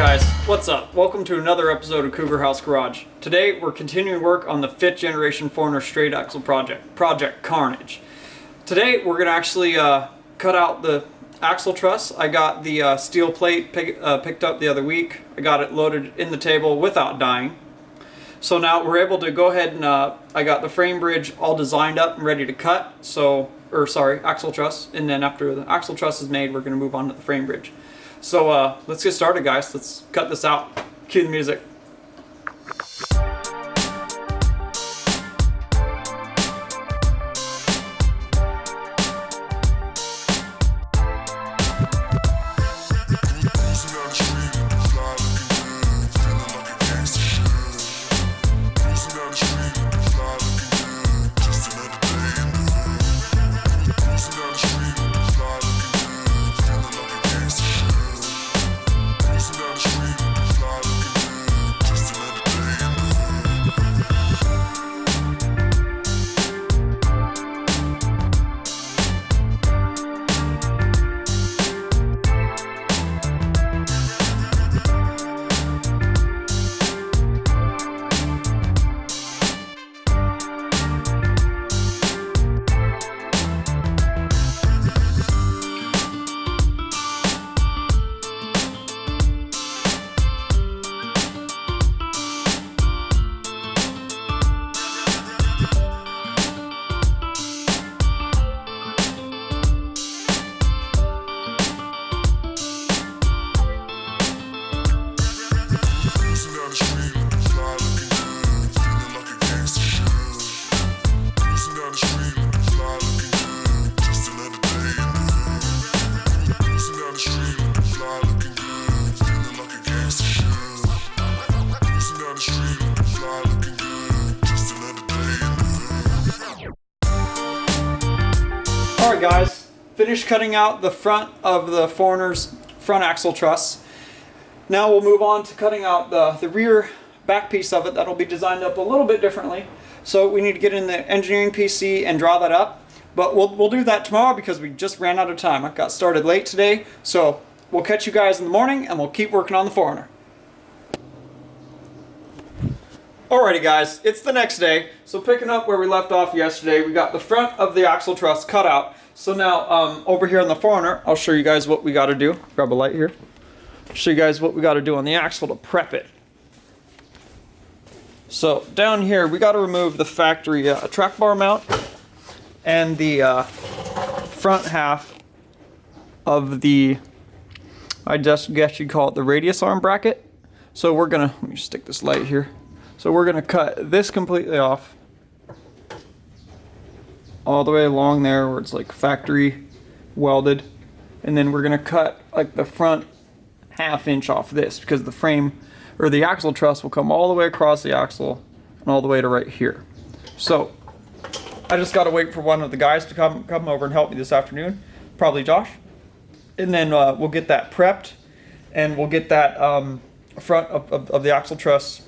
guys, what's up? Welcome to another episode of Cougar House Garage. Today we're continuing work on the 5th generation 4RUNNER straight axle project Carnage. Today we're going to actually cut out the axle truss. I got the steel plate picked up the other week. I got it loaded in the table without dying. So now we're able to go ahead and I got the frame bridge all designed up and ready to cut. Axle truss. And then after the axle truss is made, we're going to move on to the frame bridge. So let's get started, guys. Let's cut this out. Cue the music. Alright guys, finished cutting out the front of the 4RUNNER's front axle truss. Now we'll move on to cutting out the rear back piece of it. That'll be designed up a little bit differently. So we need to get in the engineering PC and draw that up. But we'll do that tomorrow because we just ran out of time. I got started late today. So we'll catch you guys in the morning and we'll keep working on the 4RUNNER. Alrighty guys, it's the next day. So picking up where we left off yesterday, we got the front of the axle truss cut out. So now over here on the 4RUNNER, I'll show you guys what we got to do. Grab a light here. Show you guys what we got to do on the axle to prep it. So down here, we got to remove the factory track bar mount and the front half of the, I just guess you'd call it the radius arm bracket. So we're gonna, let me stick this light here. So we're going to cut this completely off, all the way along there where it's like factory welded, and then we're going to cut like the front ½ inch off this because the frame or the axle truss will come all the way across the axle and all the way to right here. So I just got to wait for one of the guys to come over and help me this afternoon, probably Josh, and then we'll get that prepped and we'll get that front of the axle truss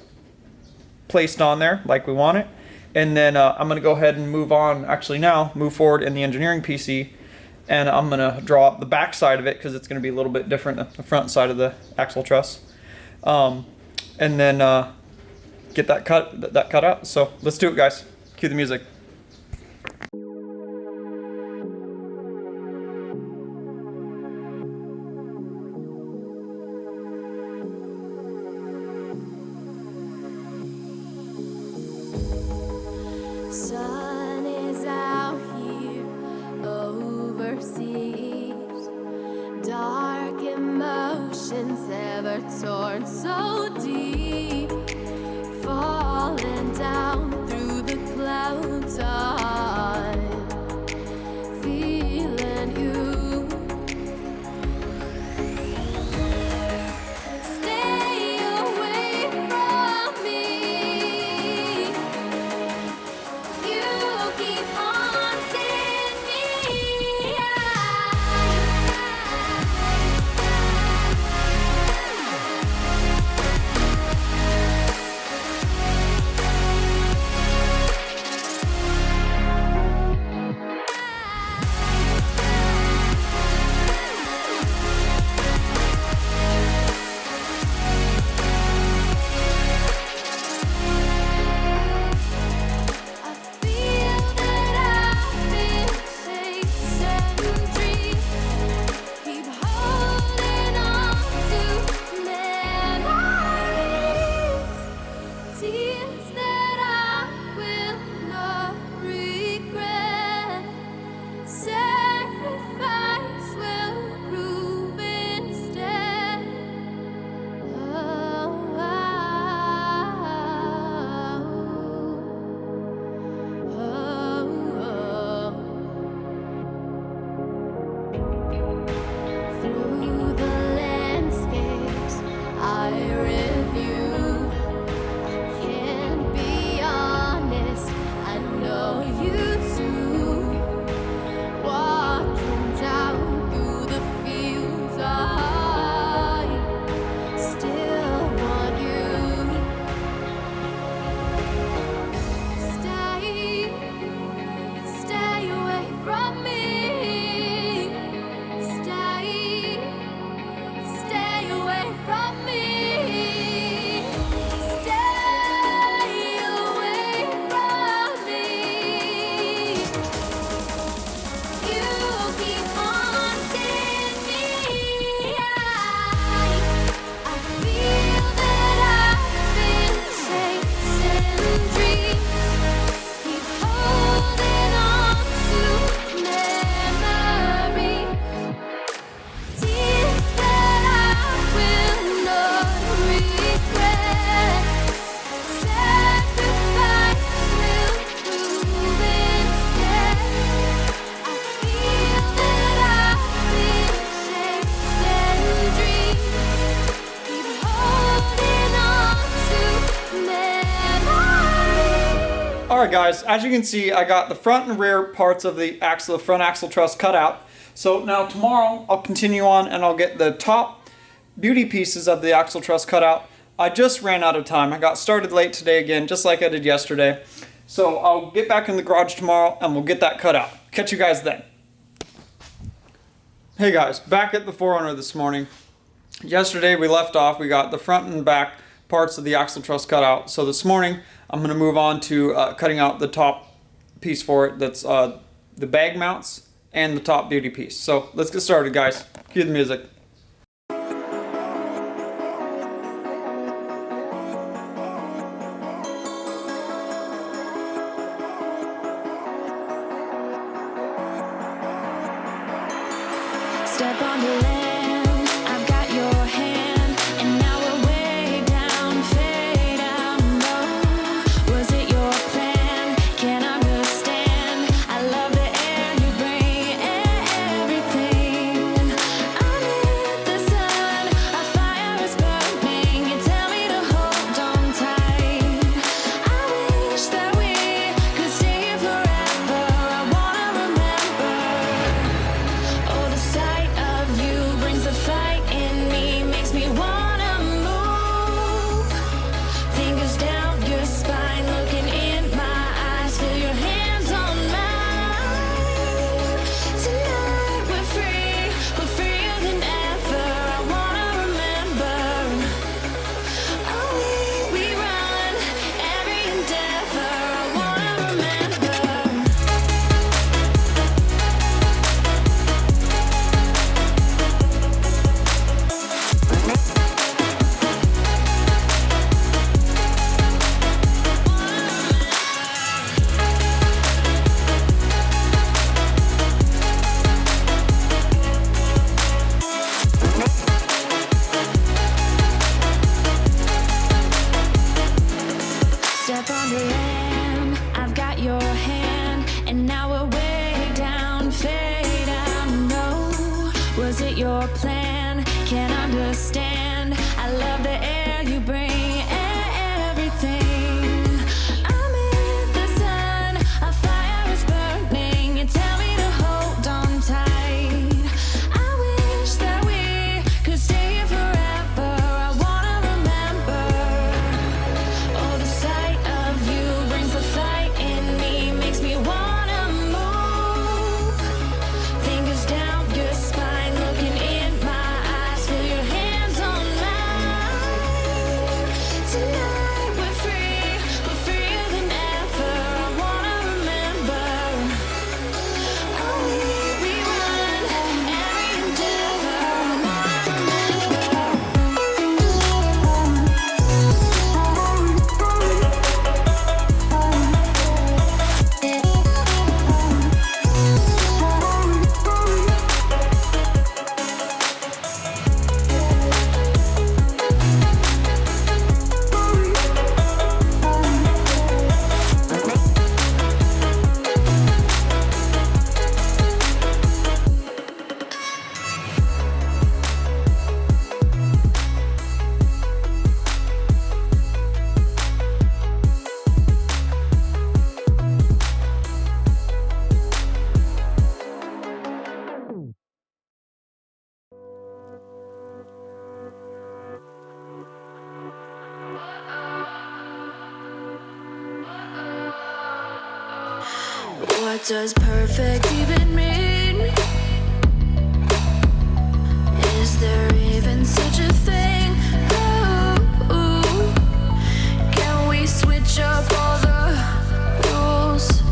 placed on there like we want it, and then I'm gonna go ahead and move forward in the engineering PC, and I'm gonna draw up the back side of it because it's gonna be a little bit different than the front side of the axle truss, and then get that cut out. So let's do it, guys. Cue the music. Sun is out here overseas. Dark emotions ever torn so deep, falling down through the clouds. I'm feeling you. Stay away from me. You keep haunting me. Alright guys, as you can see, I got the front and rear parts of the front axle truss cut out. So now tomorrow I'll continue on and I'll get the top beauty pieces of the axle truss cut out. I just ran out of time. I got started late today again, just like I did yesterday. So I'll get back in the garage tomorrow and we'll get that cut out. Catch you guys then. Hey guys, back at the 4Runner this morning. Yesterday we left off, we got the front and back parts of the axle truss cut out. So this morning I'm going to move on to cutting out the top piece for it. That's the bag mounts and the top beauty piece. So let's get started guys. Cue the music. Step on the land, I've got your hand, and now we're way down, fade out low. Was it your plan? Can't understand. I love the air you bring, everything. Under the sun, our fire is burning. You tell me to hold on tight. I wish that we could stay here forever. I wanna remember. Oh, the sight of you brings the fight in me, makes me wanna move. Fingers down your spine, looking in my eyes, feel your hands on mine. Tonight we're freer than ever. I wanna remember. Oh, we run every endeavor. I wanna remember. Step on the land, I've got your hand, and now we're way down, fade out. No, was it your plan? Can't understand. I love the air you bring, everything. I'm in the sun, a fire is burning. You tell me to hold on tight. I wish that we could stay here forever. I wanna remember. Oh, the sight of you brings the fight in me, makes me wanna move. Fingers down your spine, looking in my eyes, feel your hands on mine. Tonight we're freer than ever. I wanna remember. Oh, we run every endeavor. I wanna What does perfect even mean? Is there even such a thing? Ooh, can we switch up all the rules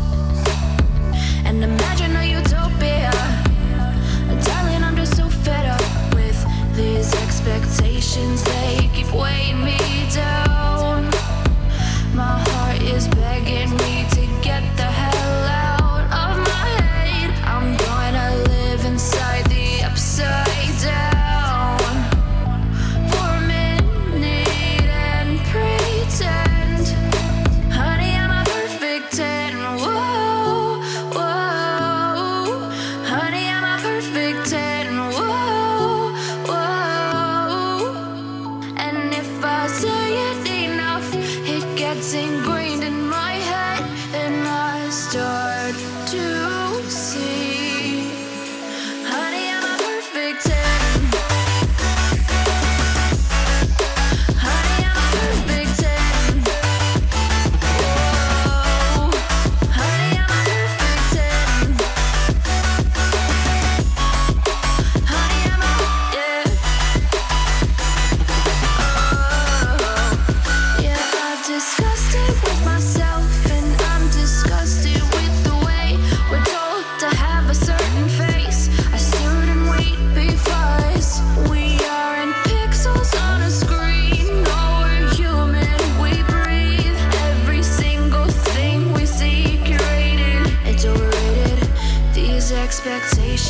and imagine a utopia? Darling, I'm just so fed up with these expectations. They keep weighing me down. My heart is begging me to get the hell out of my head.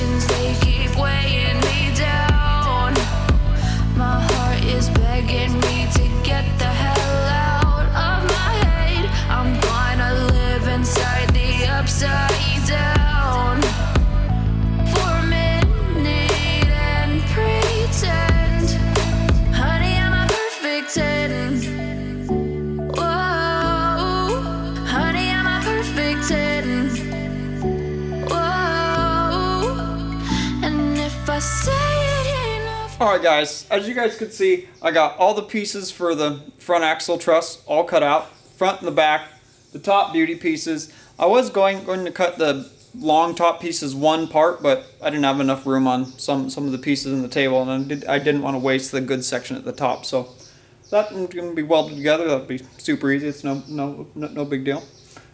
expectations, they keep weighing me down. My heart is begging me to get the hell out of my head. I'm gonna live inside the upside down for a minute and pretend, honey, I'm a perfect 10. Whoa, honey, I'm a perfect 10. Whoa, and if I say it enough. Alright guys, as you guys could see, I got all the pieces for the front axle truss all cut out, front and the back, the top beauty pieces. I was going to cut the long top pieces one part, but I didn't have enough room on some of the pieces in the table, and I didn't want to waste the good section at the top. So that's going to be welded together. That'll be super easy. It's no big deal.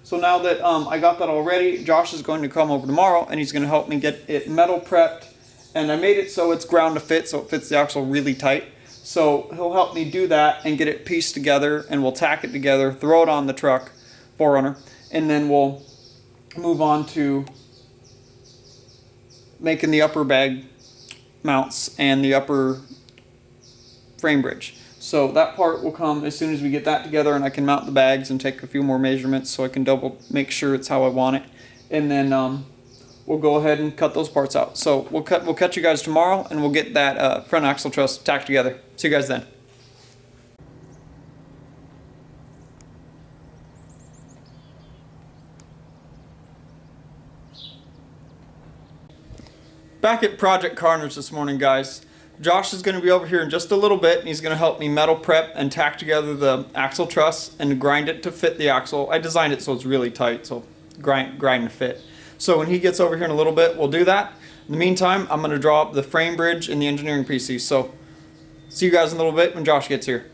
So now that I got that all ready, Josh is going to come over tomorrow, and he's going to help me get it metal prepped. And I made it so it's ground to fit, so it fits the axle really tight. So he'll help me do that and get it pieced together, and we'll tack it together, throw it on the truck, 4Runner, and then we'll move on to making the upper bag mounts and the upper frame bridge. So that part will come as soon as we get that together, and I can mount the bags and take a few more measurements so I can make sure it's how I want it. And then we'll go ahead and cut those parts out. So we'll catch you guys tomorrow, and we'll get that front axle truss tacked together. See you guys then. Back at Project Carnage this morning, guys. Josh is going to be over here in just a little bit, and he's going to help me metal prep and tack together the axle truss and grind it to fit the axle. I designed it so it's really tight, so grind to fit. So when he gets over here in a little bit, we'll do that. In the meantime, I'm going to draw up the frame bridge and the engineering PC. So see you guys in a little bit when Josh gets here.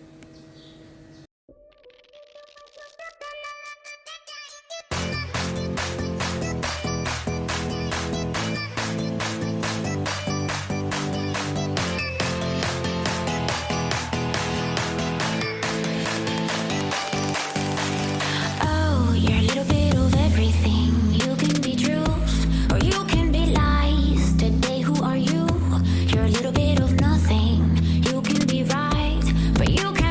Oh, you're a little bit of everything. You can be truth, or you can be lies. Today, who are you? You're a little bit of nothing. You can be right, but you can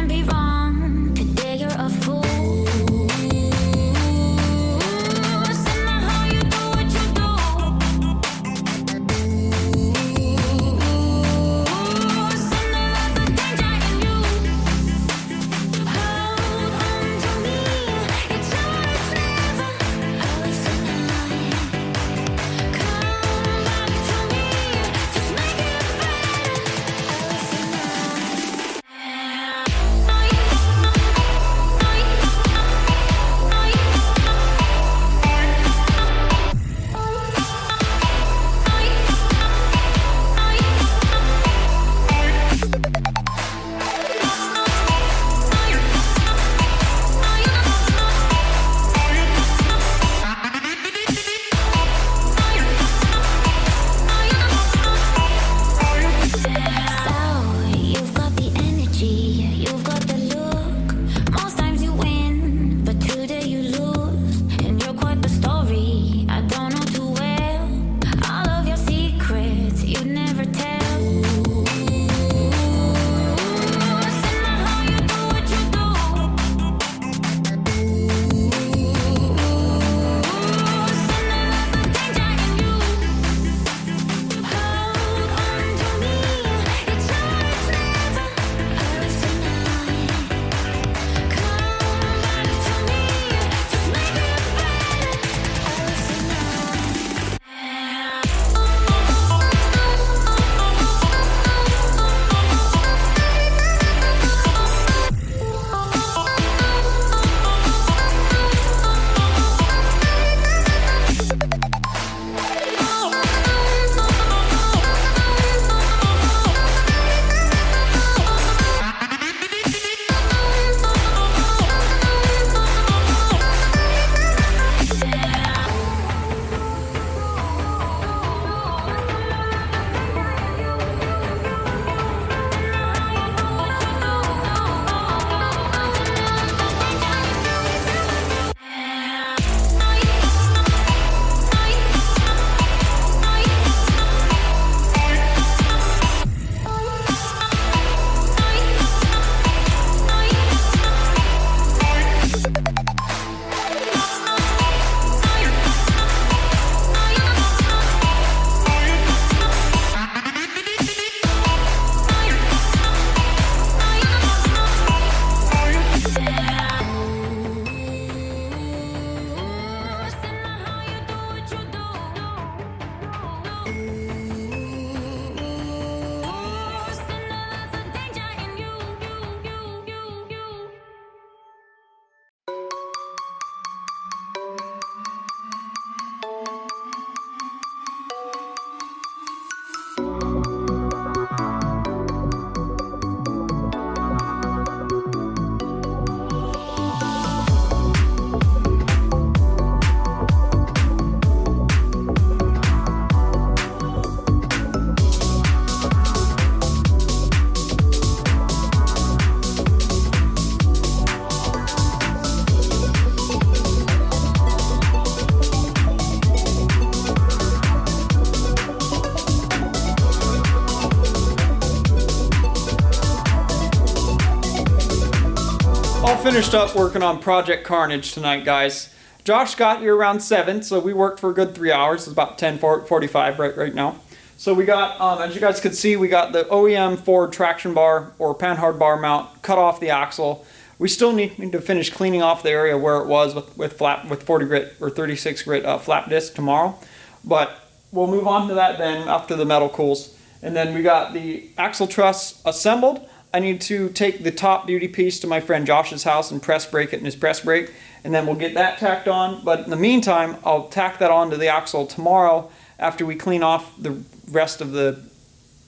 All finished up working on Project Carnage tonight, guys. Josh got here around 7, so we worked for a good 3 hours. It's about 10:45 right now. So we got, as you guys could see, we got the OEM Ford traction bar or panhard bar mount, cut off the axle. We still need to finish cleaning off the area where it was with 40 grit or 36 grit flap disc tomorrow. But we'll move on to that then after the metal cools. And then we got the axle truss assembled. I need to take the top duty piece to my friend Josh's house and press brake it in his press brake, and then we'll get that tacked on. But in the meantime, I'll tack that onto the axle tomorrow after we clean off the rest of the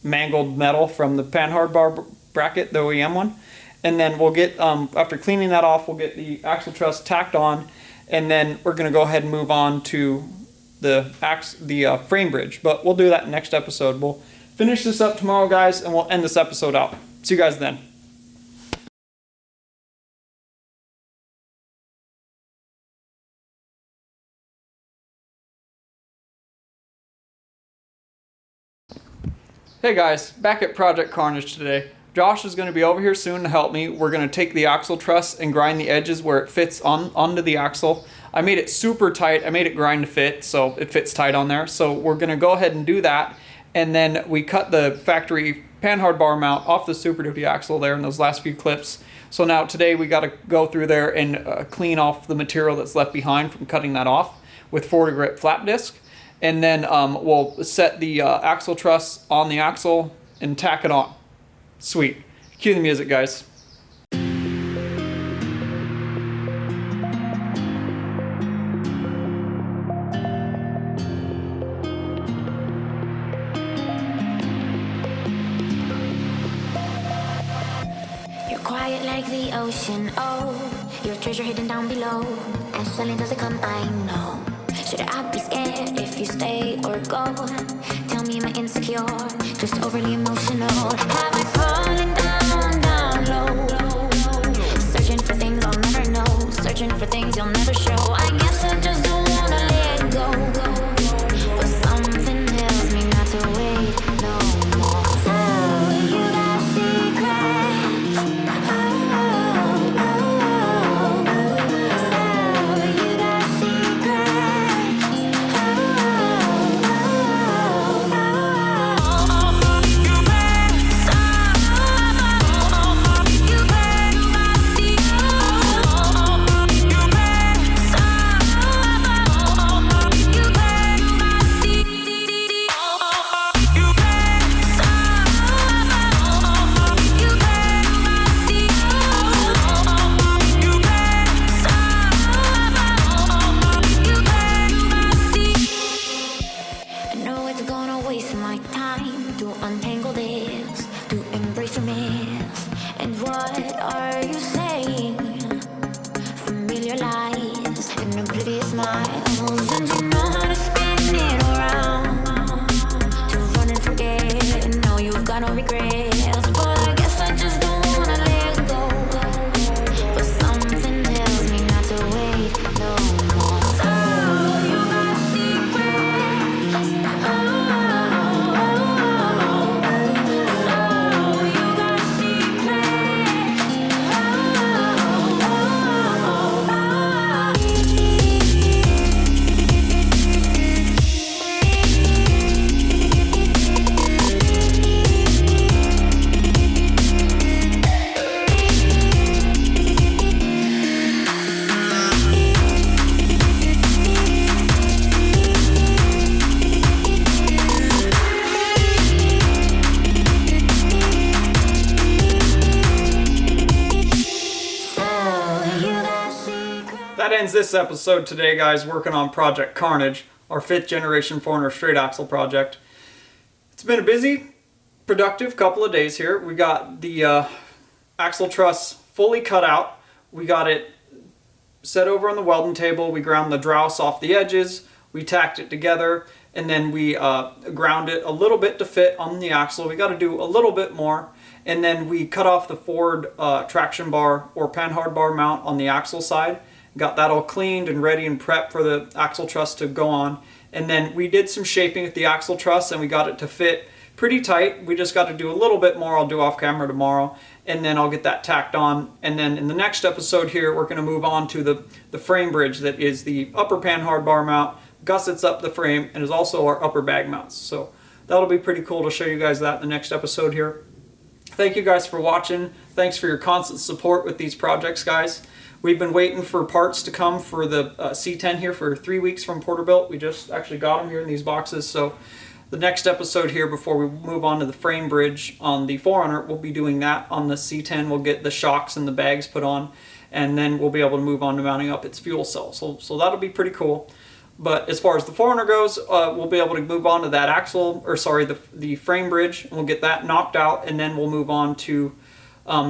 mangled metal from the panhard bar bracket, the OEM one. And then we'll get, after cleaning that off, we'll get the axle truss tacked on, and then we're going to go ahead and move on to the frame bridge. But we'll do that in the next episode. We'll finish this up tomorrow, guys, and we'll end this episode out. See you guys then. Hey guys, back at Project Carnage today. Josh is going to be over here soon to help me. We're going to take the axle truss and grind the edges where it fits onto the axle. I made it super tight. I made it grind to fit, so it fits tight on there. So we're going to go ahead and do that. And then we cut the factory panhard bar mount off the Super Duty axle there in those last few clips. So now today we got to go through there and clean off the material that's left behind from cutting that off with 40 grit flap disc. And then we'll set the axle truss on the axle and tack it on. Sweet. Cue the music, guys. Quiet like the ocean, oh, your treasure hidden down below. As silent as it come, I know. Should I be scared if you stay or go? Tell me, am I insecure? Just overly emotional. Have I fallen down low? Searching for things I'll never know. Searching for things you'll never show. I guess I just don't wanna let go. But something tells me not to wait no more. So you got secrets. ends this episode today, guys, working on Project Carnage, our 5th generation 4Runner straight axle project. It's been a busy, productive couple of days here. We got the axle truss fully cut out. We got it set over on the welding table. We ground the droughs off the edges. We tacked it together, and then we ground it a little bit to fit on the axle. We got to do a little bit more. And then we cut off the forward traction bar or panhard bar mount on the axle side. Got that all cleaned and ready and prepped for the axle truss to go on. And then we did some shaping with the axle truss, and we got it to fit pretty tight. We just got to do a little bit more. I'll do off camera tomorrow, and then I'll get that tacked on. And then in the next episode here, we're going to move on to the frame bridge that is the upper panhard bar mount, gussets up the frame, and is also our upper bag mounts. So that'll be pretty cool to show you guys that in the next episode here. Thank you guys for watching. Thanks for your constant support with these projects, guys. We've been waiting for parts to come for the C10 here for 3 weeks from Porterbuilt. We just actually got them here in these boxes. So the next episode here, before we move on to the frame bridge on the 4Runner, we'll be doing that on the C10. We'll get the shocks and the bags put on, and then we'll be able to move on to mounting up its fuel cell. So that'll be pretty cool. But as far as the 4Runner goes, we'll be able to move on to that axle, or sorry, the frame bridge, and we'll get that knocked out, and then we'll move on to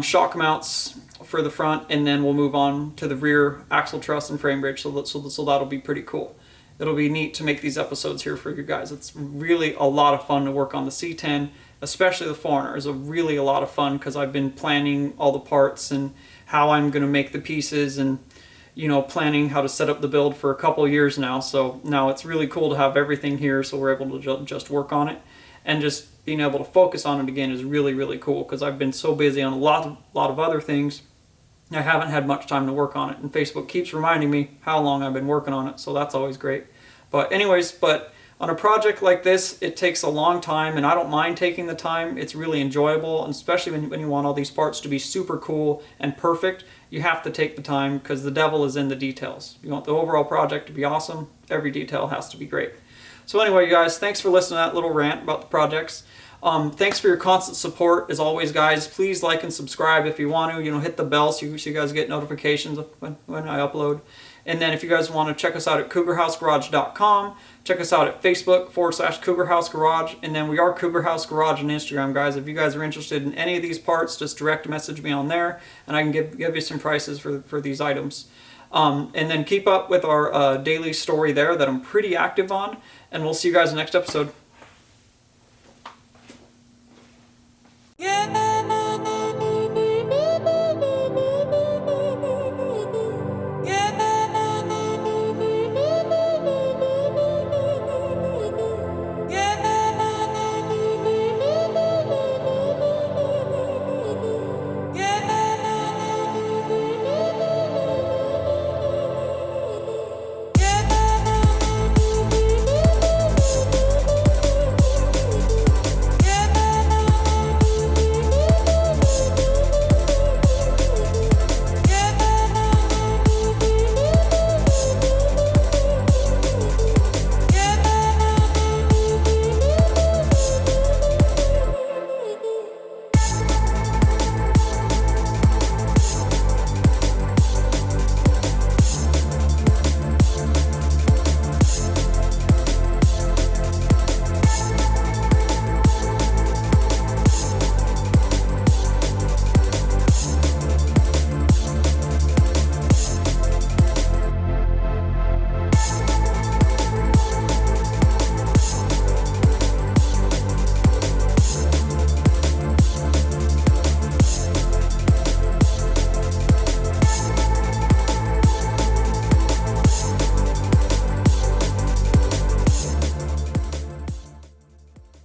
shock mounts for the front, and then we'll move on to the rear axle truss and frame bridge. So that'll be pretty cool. It'll be neat to make these episodes here for you guys. It's really a lot of fun to work on the C10, especially the 4Runner is really a lot of fun because I've been planning all the parts and how I'm going to make the pieces, and planning how to set up the build for a couple of years now. So now it's really cool to have everything here, so we're able to just work on it, and just being able to focus on it again is really, really cool because I've been so busy on a lot of other things. I haven't had much time to work on it, and Facebook keeps reminding me how long I've been working on it, so that's always great. But anyways, on a project like this, it takes a long time, and I don't mind taking the time. It's really enjoyable, and especially when you want all these parts to be super cool and perfect, you have to take the time because the devil is in the details. You want the overall project to be awesome, every detail has to be great. So anyway, you guys, thanks for listening to that little rant about the projects. Thanks for your constant support. As always, guys, please like and subscribe if you want to. Hit the bell so you guys get notifications when I upload. And then if you guys want to check us out at cougarhousegarage.com, check us out at Facebook /Cougar House Garage. And then we are Cougar House Garage on Instagram, guys. If you guys are interested in any of these parts, just direct message me on there, and I can give you some prices for these items. And then keep up with our daily story there that I'm pretty active on. And we'll see you guys in the next episode.